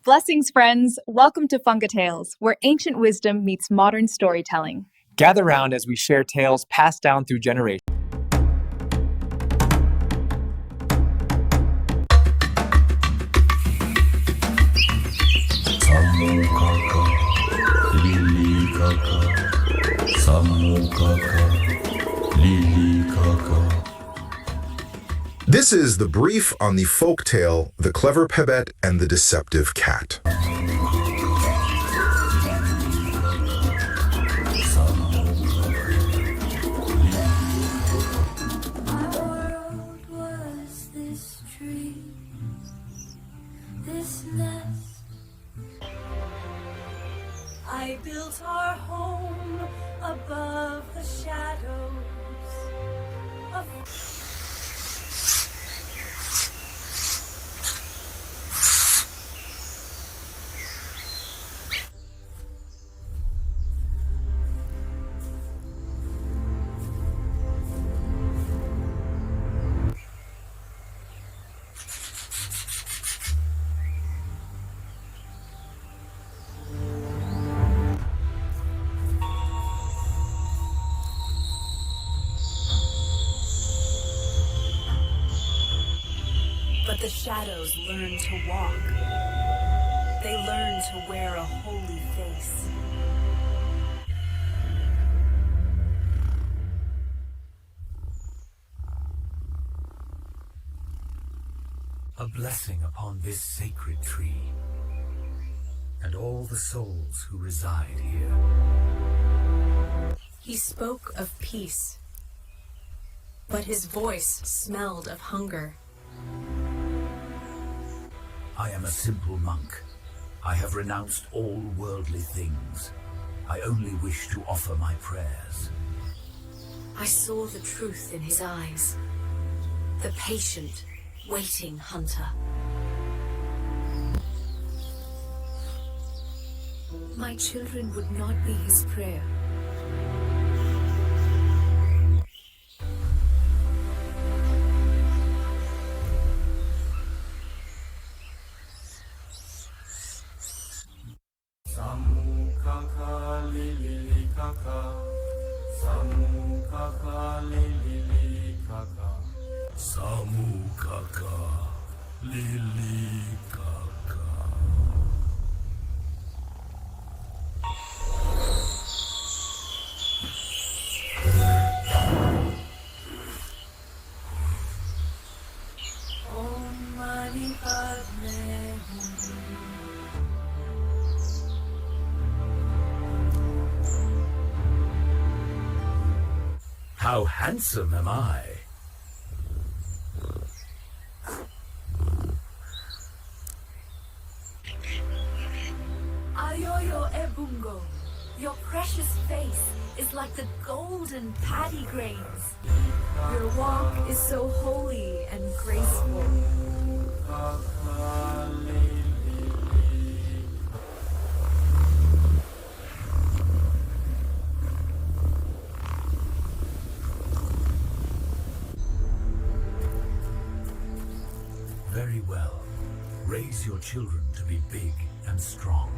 Blessings, friends! Welcome to FungaTales, where ancient wisdom meets modern storytelling. Gather round as we share tales passed down through generations. This is the brief on the folk tale, The Clever Pebet and the Deceptive Cat. I built our home above the shadows of... But the shadows learn to walk. They learn to wear a holy face. A blessing upon this sacred tree, and all the souls who reside here. He spoke of peace, but his voice smelled of hunger. I am a simple monk. I have renounced all worldly things. I only wish to offer my prayers. I saw the truth in his eyes. The patient, waiting hunter. My children would not be his prayer. How handsome am I? Ayoyo Ebungo, your precious face is like the golden paddy grains. Your walk is so holy and graceful. Very well. Raise your children to be big and strong.